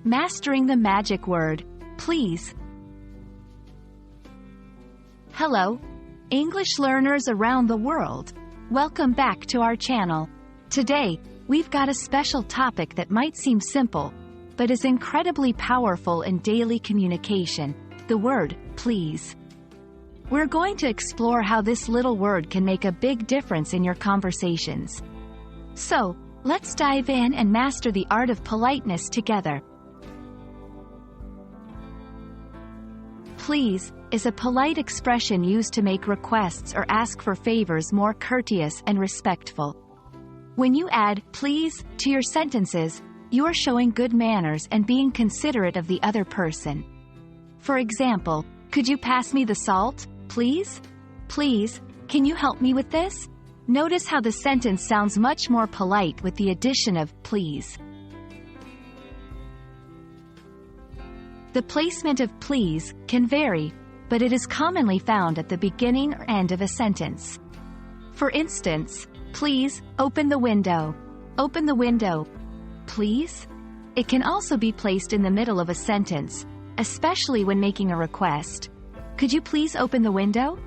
Mastering the magic word, please. Hello, English learners around the world. Welcome back to our channel. Today, we've got a special topic that might seem simple, but is incredibly powerful in daily communication: the word, please. We're going to explore how this little word can make a big difference in your conversations. So, let's dive in and master the art of politeness together. Please is a polite expression used to make requests or ask for favors more courteous and respectful. When you add please to your sentences, you are showing good manners and being considerate of the other person. For example, could you pass me the salt, please? Please, can you help me with this? Notice how the sentence sounds much more polite with the addition of please. The placement of please can vary, but it is commonly found at the beginning or end of a sentence. For instance, please, open the window. Open the window. Please? It can also be placed in the middle of a sentence, especially when making a request. Could you please open the window?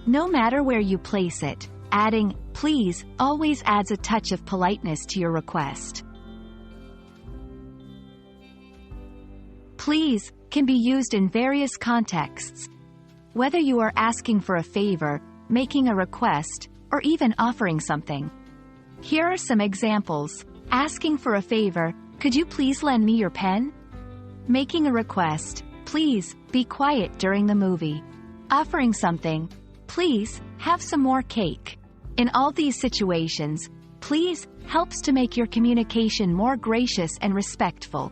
No matter where you place it, adding please always adds a touch of politeness to your request. Please can be used in various contexts. Whether you are asking for a favor, making a request, or even offering something. Here are some examples. Asking for a favor, could you please lend me your pen? Making a request, please be quiet during the movie. Offering something, please have some more cake. In all these situations, please helps to make your communication more gracious and respectful.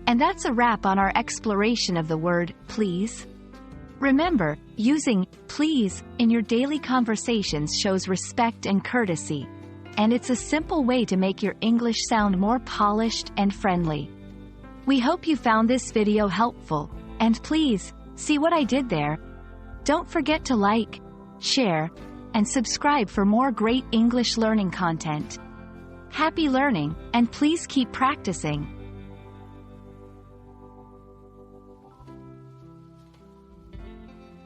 And that's a wrap on our exploration of the word, please. Remember, using please in your daily conversations shows respect and courtesy, and it's a simple way to make your English sound more polished and friendly. We hope you found this video helpful, and please, see what I did there? Don't forget to like, share, and subscribe for more great English learning content. Happy learning, and please keep practicing.